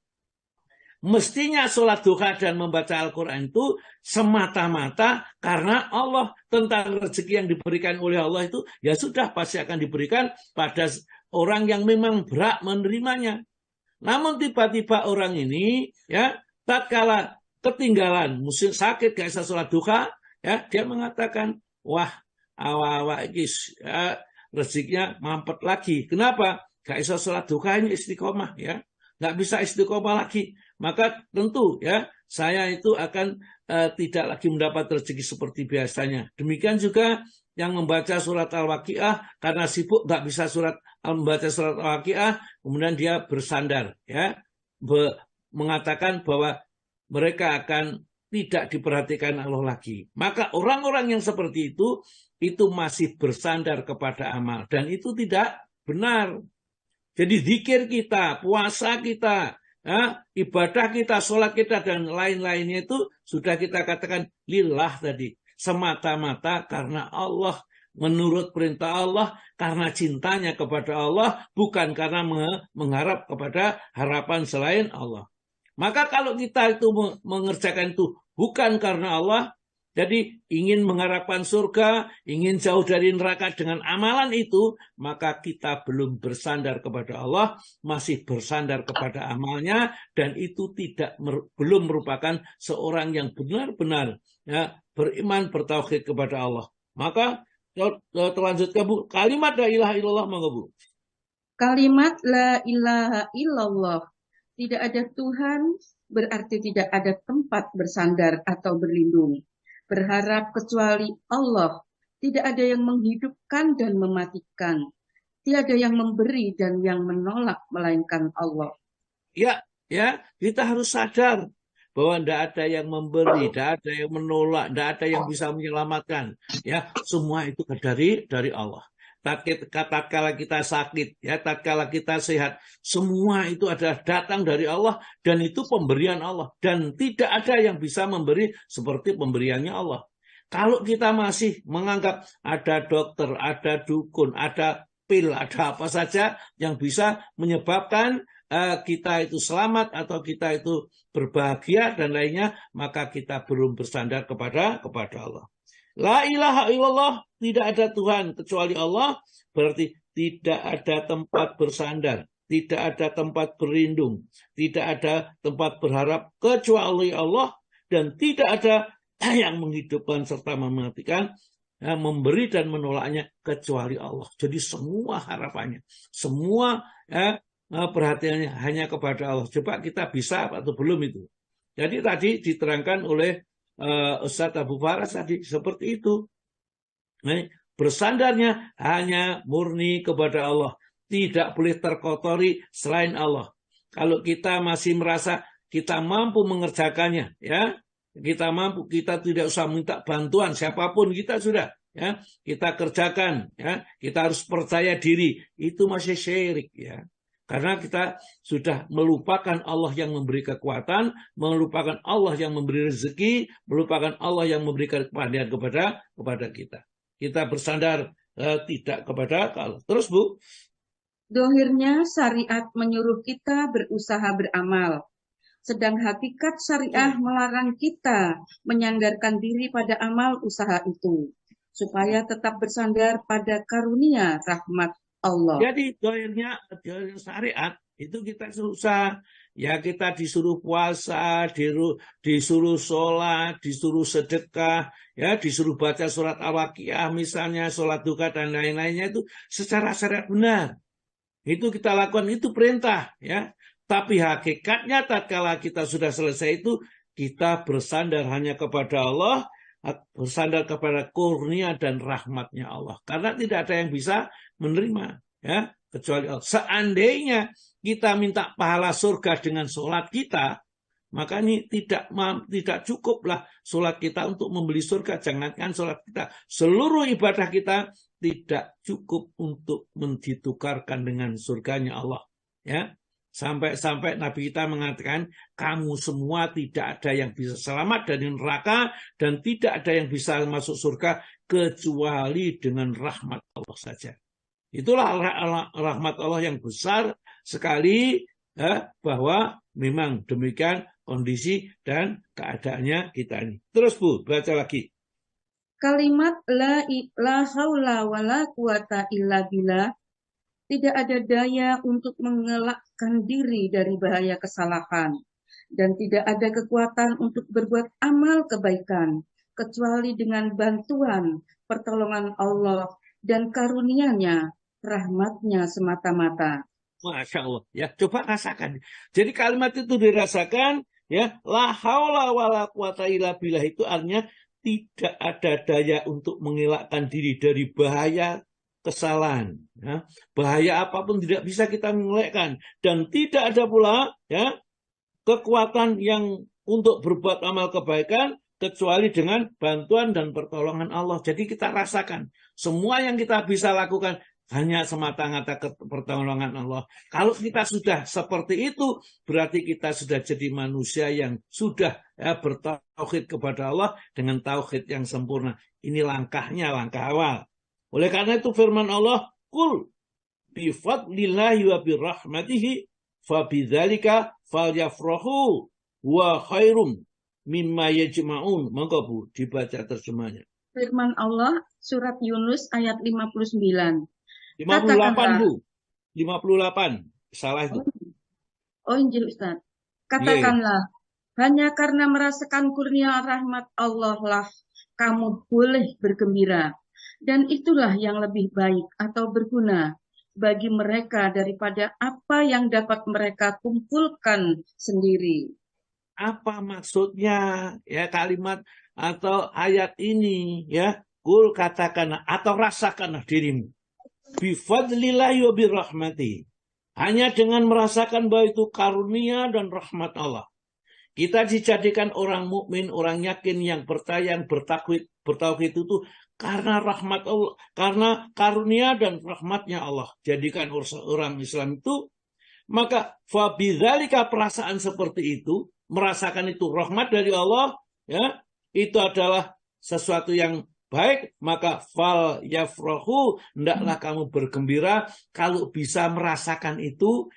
mestinya sholat duha dan membaca Al-Quran itu semata-mata karena Allah. Tentang rezeki yang diberikan oleh Allah itu, ya sudah pasti akan diberikan pada orang yang memang berhak menerimanya. Namun tiba-tiba orang ini, ya, tatkala ketinggalan musim sakit gak bisa sholat duha, ya, dia mengatakan, wah, awal-awal ini ya, rezekinya mampet lagi. Kenapa? Gak bisa sholat duha, ini istiqomah, ya, gak bisa istiqomah lagi. Maka tentu, ya, saya itu akan tidak lagi mendapat rezeki seperti biasanya. Demikian juga yang membaca surat Al-Waqiah karena sibuk gak bisa membaca surat Al-Waqiah, kemudian dia bersandar, ya, mengatakan bahwa mereka akan tidak diperhatikan Allah lagi. Maka orang-orang yang seperti itu masih bersandar kepada amal. Dan itu tidak benar. Jadi zikir kita, puasa kita, ya, ibadah kita, sholat kita, dan lain-lainnya itu sudah kita katakan lillah tadi. Semata-mata karena Allah, menurut perintah Allah, karena cintanya kepada Allah, bukan karena mengharap kepada harapan selain Allah. Maka kalau kita itu mengerjakan itu bukan karena Allah, jadi ingin mengharapkan surga, ingin jauh dari neraka dengan amalan itu, maka kita belum bersandar kepada Allah, masih bersandar kepada amalnya, dan itu belum merupakan seorang yang benar-benar, ya, beriman, bertauhid kepada Allah. Maka terlanjutkan, Bu, kalimat la ilaha illallah, monggo, Bu. Kalimat la ilaha illallah, tidak ada Tuhan berarti tidak ada tempat bersandar atau berlindung, berharap kecuali Allah. Tidak ada yang menghidupkan dan mematikan. Tiada yang memberi dan yang menolak melainkan Allah. Ya, kita harus sadar bahwa tidak ada yang memberi, tidak ada yang menolak, tidak ada yang bisa menyelamatkan. Ya, semua itu dari Allah. Tatkala kita sakit, ya, tatkala kita sehat, semua itu adalah datang dari Allah, dan itu pemberian Allah, dan tidak ada yang bisa memberi seperti pemberiannya Allah. Kalau kita masih menganggap ada dokter, ada dukun, ada pil, ada apa saja yang bisa menyebabkan kita itu selamat atau kita itu berbahagia dan lainnya, maka kita belum bersandar kepada Allah. La ilaha illallah, tidak ada Tuhan kecuali Allah, berarti tidak ada tempat bersandar, tidak ada tempat berlindung, tidak ada tempat berharap kecuali Allah, dan tidak ada yang menghidupkan serta mematikan, ya, memberi dan menolaknya kecuali Allah. Jadi semua harapannya, semua, ya, perhatiannya hanya kepada Allah. Coba kita bisa atau belum itu. Jadi tadi diterangkan oleh Ustadz Abu Faras tadi seperti itu. Nah, bersandarnya hanya murni kepada Allah, tidak boleh terkotori selain Allah. Kalau kita masih merasa kita mampu mengerjakannya, ya, kita mampu, kita tidak usah minta bantuan siapapun, kita sudah, ya, kita kerjakan, ya, kita harus percaya diri, itu masih syirik, ya. Karena kita sudah melupakan Allah yang memberi kekuatan, melupakan Allah yang memberi rezeki, melupakan Allah yang memberikan kepastian kepada kita. Kita bersandar tidak kepada Allah. Terus, Bu. Dohirnya syariat menyuruh kita berusaha beramal, sedang hakikat syariah melarang kita menyandarkan diri pada amal usaha itu, supaya tetap bersandar pada karunia rahmat Allah. Jadi dohirnya syariat itu kita susah, ya, kita disuruh puasa, disuruh sholat, disuruh sedekah, ya, disuruh baca surat Al-Waqiah misalnya, sholat duha dan lain-lainnya itu secara syariat benar. Itu kita lakukan, itu perintah, ya. Tapi hakikatnya tatkala kita sudah selesai itu, kita bersandar hanya kepada Allah, bersandar kepada kurnia dan rahmatnya Allah. Karena tidak ada yang bisa menerima, ya, kecuali Allah. Seandainya kita minta pahala surga dengan sholat kita, maka ini tidak cukuplah sholat kita untuk membeli surga. Jangankan sholat kita, seluruh ibadah kita tidak cukup untuk ditukarkan dengan surganya Allah, ya. Sampai-sampai Nabi kita mengatakan, kamu semua tidak ada yang bisa selamat dari neraka dan tidak ada yang bisa masuk surga kecuali dengan rahmat Allah saja. Itulah rahmat Allah yang besar sekali, ya, bahwa memang demikian kondisi dan keadaannya kita ini. Terus Bu, baca lagi. Kalimat la haula wala quwata illa billah, tidak ada daya untuk mengelakkan diri dari bahaya kesalahan, dan tidak ada kekuatan untuk berbuat amal kebaikan, kecuali dengan bantuan, pertolongan Allah, dan karunia-Nya, rahmat-Nya semata-mata. Masya Allah. Ya, coba rasakan. Jadi kalimat itu dirasakan, ya, la haula wala quwata illa billah itu artinya tidak ada daya untuk mengelakkan diri dari bahaya kesalahan, ya. Bahaya apapun tidak bisa kita mengelakkan, dan tidak ada pula, ya, kekuatan yang untuk berbuat amal kebaikan kecuali dengan bantuan dan pertolongan Allah. Jadi kita rasakan semua yang kita bisa lakukan hanya semata-mata pertolongan Allah. Kalau kita sudah seperti itu, berarti kita sudah jadi manusia yang sudah, ya, bertauhid kepada Allah dengan tauhid yang sempurna. Ini langkahnya, langkah awal. Oleh karena itu firman Allah, "Qul bi fadlillahi wa bi rahmatihi fa bidzalika falyafrahu wa khairum mimma yajma'un." Monggo Bu, dibaca terjemahnya. Firman Allah, surat Yunus ayat 59. 58 Bu. 58. Salah itu. Oh, Injil Ustaz. Katakanlah, hanya karena merasakan kurnia rahmat Allah lah kamu boleh bergembira. Dan itulah yang lebih baik atau berguna bagi mereka daripada apa yang dapat mereka kumpulkan sendiri. Apa maksudnya, ya, kalimat atau ayat ini, ya? Kul, katakanlah atau rasakanlah dirimu. Bifadlillahi wa birahmati. Hanya dengan merasakan bahwa itu karunia dan rahmat Allah. Kita dijadikan orang mukmin, orang yakin yang percaya, yang bertauhid itu karena rahmat Allah, karena karunia dan rahmatnya Allah. Jadikan orang Islam itu, maka fabidzalika, perasaan seperti itu, merasakan itu rahmat dari Allah, ya, itu adalah sesuatu yang baik, maka fal yafrahu, hendaklah kamu bergembira kalau bisa merasakan itu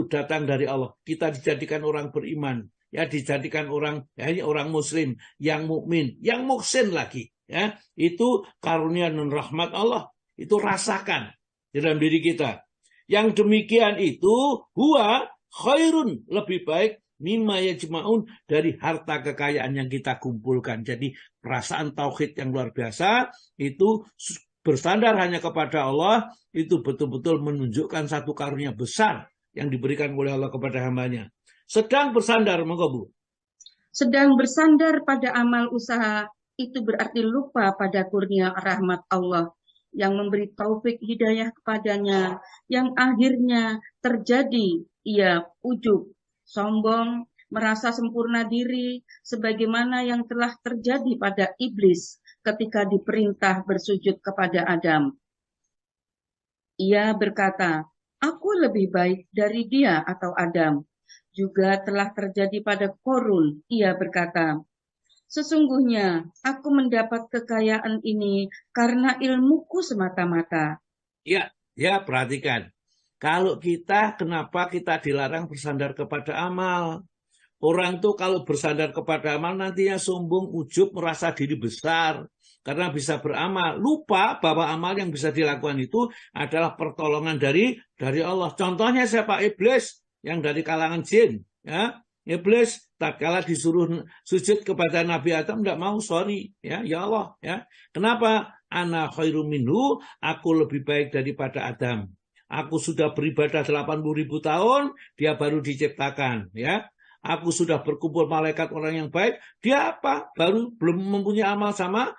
datang dari Allah. Kita dijadikan orang beriman, ya, dijadikan orang, ya, orang muslim yang mukmin, yang muhsin lagi, ya, itu karunia dan rahmat Allah. Itu rasakan di dalam diri kita. Yang demikian itu huwa khairun, lebih baik, mimma yajma'un, dari harta kekayaan yang kita kumpulkan. Jadi perasaan tauhid yang luar biasa itu bersandar hanya kepada Allah, itu betul-betul menunjukkan satu karunia besar yang diberikan oleh Allah kepada hambanya. Sedang bersandar, monggo Bu. Sedang bersandar pada amal usaha itu berarti lupa pada kurnia rahmat Allah yang memberi taufik hidayah kepadanya, yang akhirnya terjadi ia ujub, sombong, merasa sempurna diri, sebagaimana yang telah terjadi pada iblis ketika diperintah bersujud kepada Adam. Ia berkata, aku lebih baik dari dia atau Adam. Juga telah terjadi pada Korun. Ia berkata, sesungguhnya aku mendapat kekayaan ini karena ilmuku semata-mata. Ya, perhatikan. Kalau kita, kenapa kita dilarang bersandar kepada amal? Orang tuh kalau bersandar kepada amal nantinya sombong, ujub, merasa diri besar karena bisa beramal. Lupa bahwa amal yang bisa dilakukan itu adalah pertolongan dari Allah. Contohnya siapa? Iblis yang dari kalangan jin, ya. Iblis tatkala disuruh sujud kepada Nabi Adam tidak mau, sorry, ya Allah, ya. Kenapa? Ana khairum minhu, aku lebih baik daripada Adam. Aku sudah beribadah 80.000 tahun, dia baru diciptakan, ya. Aku sudah berkumpul malaikat orang yang baik, dia apa? Baru belum mempunyai amal sama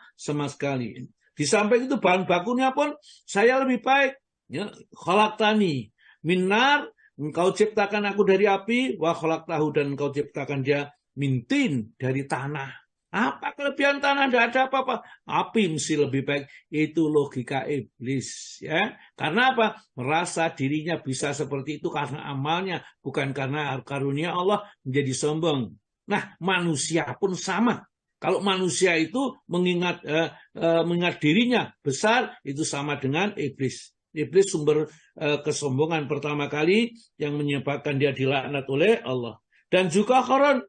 sekali. Di samping itu bahan bakunya pun saya lebih baik. Ya, khalaqtani minnar, engkau ciptakan aku dari api, wa khalaqtahu, dan engkau ciptakan dia min tin, dari tanah. Apa kelebihan tanah? Tidak ada apa-apa. Api mesti lebih baik. Itu logika iblis. Ya. Karena apa? Merasa dirinya bisa seperti itu karena amalnya. Bukan karena karunia Allah menjadi sombong. Nah, manusia pun sama. Kalau manusia itu mengingat dirinya besar, itu sama dengan iblis. Iblis sumber kesombongan pertama kali yang menyebabkan dia dilaknat oleh Allah. Dan juga Qarun,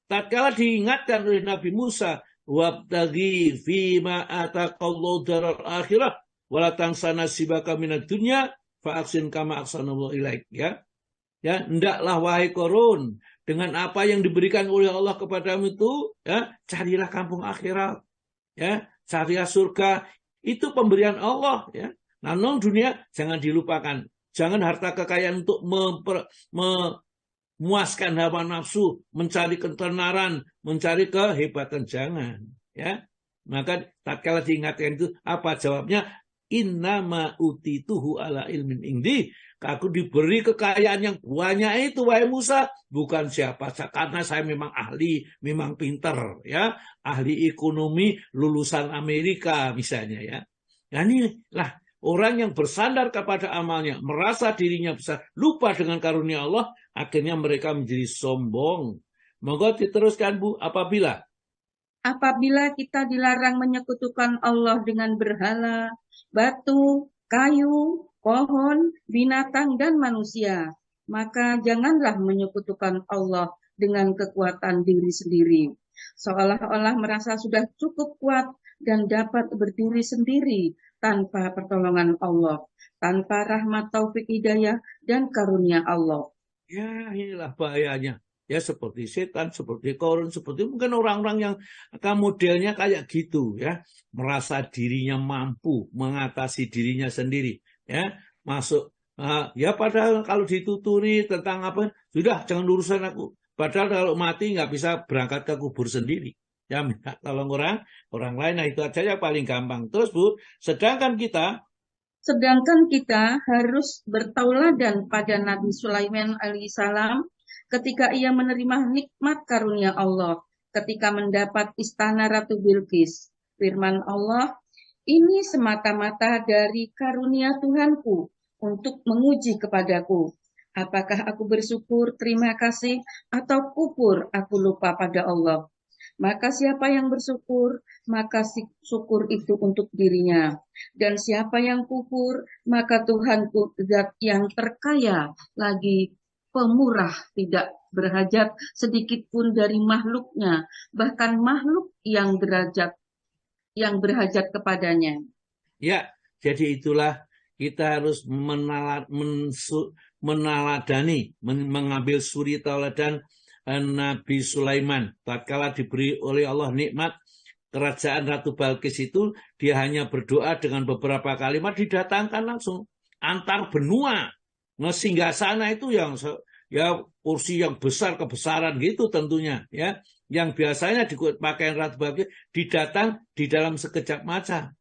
tatkala diingatkan oleh Nabi Musa, wabtaghi fima ataqallahu daral akhirah wala tansa nasibaka minad dunya fa ahsin kama ahsanallahu ilaik. Ya, hendaklah wahai Qarun, dengan apa yang diberikan oleh Allah kepadamu itu, ya, carilah kampung akhirat, ya, carilah surga. Itu pemberian Allah, ya. Nah, non dunia jangan dilupakan. Jangan harta kekayaan untuk memuaskan hawa nafsu, mencari ketenaran, mencari kehebatan, jangan, ya. Maka tatkala diingatkan itu, apa jawabnya? Innama utituhu ala ilmin indi. Aku diberi kekayaan yang banyak itu, wahai Musa, bukan siapa, karena saya memang ahli, memang pintar, ya, ahli ekonomi lulusan Amerika misalnya, ya. Nah, inilah orang yang bersandar kepada amalnya, merasa dirinya besar, lupa dengan karunia Allah, akhirnya mereka menjadi sombong. Monggo diteruskan, Bu. Apabila kita dilarang menyekutukan Allah dengan berhala, batu, kayu, pohon, binatang, dan manusia, maka janganlah menyekutukan Allah dengan kekuatan diri sendiri. Seolah-olah merasa sudah cukup kuat dan dapat berdiri sendiri tanpa pertolongan Allah, tanpa rahmat taufik hidayah dan karunia Allah. Ya, inilah bahayanya. Ya, seperti setan, seperti Qarun, seperti mungkin orang-orang yang modelnya kayak gitu, ya, merasa dirinya mampu mengatasi dirinya sendiri, ya, masuk, ya padahal kalau dituturi tentang apa, sudah jangan urusan aku. Padahal kalau mati nggak bisa berangkat ke kubur sendiri, ya, minta tolong orang lain. Nah, itu aja yang paling gampang. Terus, Bu, sedangkan kita harus bertauladan pada Nabi Sulaiman alaihissalam ketika ia menerima nikmat karunia Allah, ketika mendapat istana Ratu Bilqis. Firman Allah, ini semata-mata dari karunia Tuhanku untuk menguji kepadaku. Apakah aku bersyukur, terima kasih, atau kufur, aku lupa pada Allah. Maka siapa yang bersyukur, maka syukur itu untuk dirinya. Dan siapa yang kufur, maka Tuhanku zat yang terkaya lagi pemurah, tidak berhajat sedikit pun dari makhluknya, bahkan makhluk yang berhajat kepadanya. Ya, jadi itulah kita harus meneladani, mengambil suri tauladan Nabi Sulaiman. Tatkala diberi oleh Allah nikmat kerajaan Ratu Balkis itu, dia hanya berdoa dengan beberapa kalimat didatangkan langsung antar benua. Nah, singgasana itu yang ya kursi yang besar, kebesaran gitu tentunya, ya, yang biasanya dipakai Ratu Balkis didatang di dalam sekejap mata.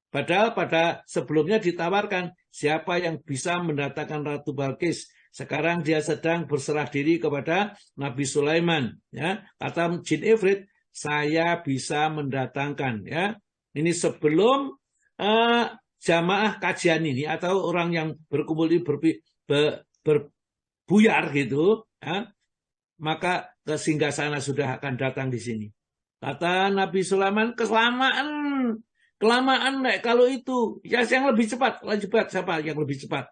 Padahal pada sebelumnya ditawarkan siapa yang bisa mendatangkan Ratu Balkis. Sekarang dia sedang berserah diri kepada Nabi Sulaiman, ya. Kata jin ifrit, saya bisa mendatangkan, ya. Ini sebelum jamaah kajian ini atau orang yang berkumpul ini berbuyar gitu, ya, maka ke singgasana sudah akan datang di sini. Kata Nabi Sulaiman, kelamaan nek kalau itu, ya yang lebih cepat siapa yang lebih cepat?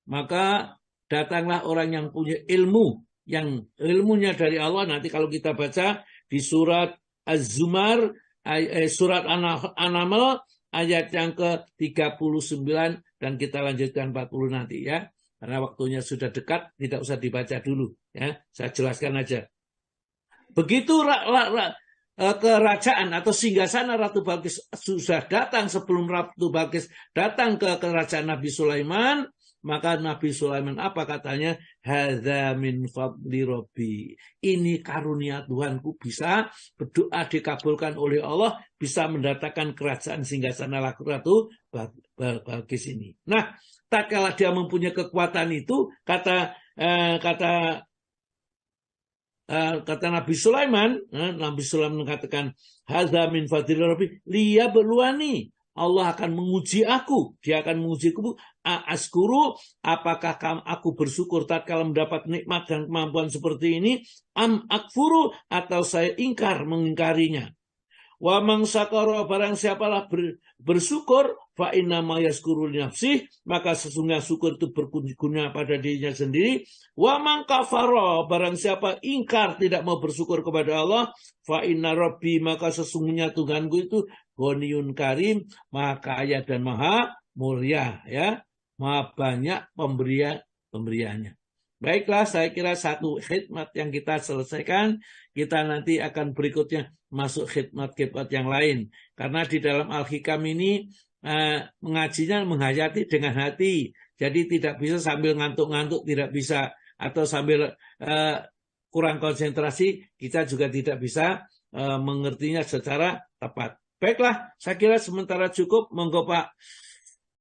Maka datanglah orang yang punya ilmu, yang ilmunya dari Allah. Nanti kalau kita baca di surat Az-Zumar, surat An-Naml ayat yang ke-39 dan kita lanjutkan 40 nanti, ya. Karena waktunya sudah dekat, tidak usah dibaca dulu, ya. Saya jelaskan aja. Begitu kerajaan atau singgasana Ratu Balkis sudah datang, sebelum Ratu Balkis datang ke kerajaan Nabi Sulaiman, maka Nabi Sulaiman apa katanya? Hadza min fadli Rabbi. Ini karunia Tuhanku, bisa berdoa dikabulkan oleh Allah, bisa mendatangkan kerajaan singgasana Ratu Balkis ini. Nah, tatkala dia mempunyai kekuatan itu, kata kata Nabi Sulaiman, Nabi Sulaiman mengatakan, hadza min fadli rabbi liyabluwani. Allah akan menguji aku, dia akan menguji aku, askuru, apakah aku bersyukur tatkala mendapat nikmat dan kemampuan seperti ini, am akfuru, atau saya mengingkarinya. Wa man syakara, barang siapalah bersyukur, fa inna ma yaskuru li nafsih, maka sesungguhnya syukur itu berguna pada dirinya sendiri. Wa man kafara, barang siapa ingkar tidak mau bersyukur kepada Allah, fa inna rabbi, maka sesungguhnya Tuhanku itu Ghaniyun Karim, maha kaya dan maha mulia, ya, maha banyak pemberiannya. Baiklah, saya kira satu khidmat yang kita selesaikan, kita nanti akan berikutnya masuk khidmat-khidmat yang lain. Karena di dalam Al-Hikam ini mengajinya menghayati dengan hati, jadi tidak bisa sambil ngantuk-ngantuk, tidak bisa, atau sambil kurang konsentrasi, kita juga tidak bisa mengertinya secara tepat. Baiklah, saya kira sementara cukup. Monggo Pak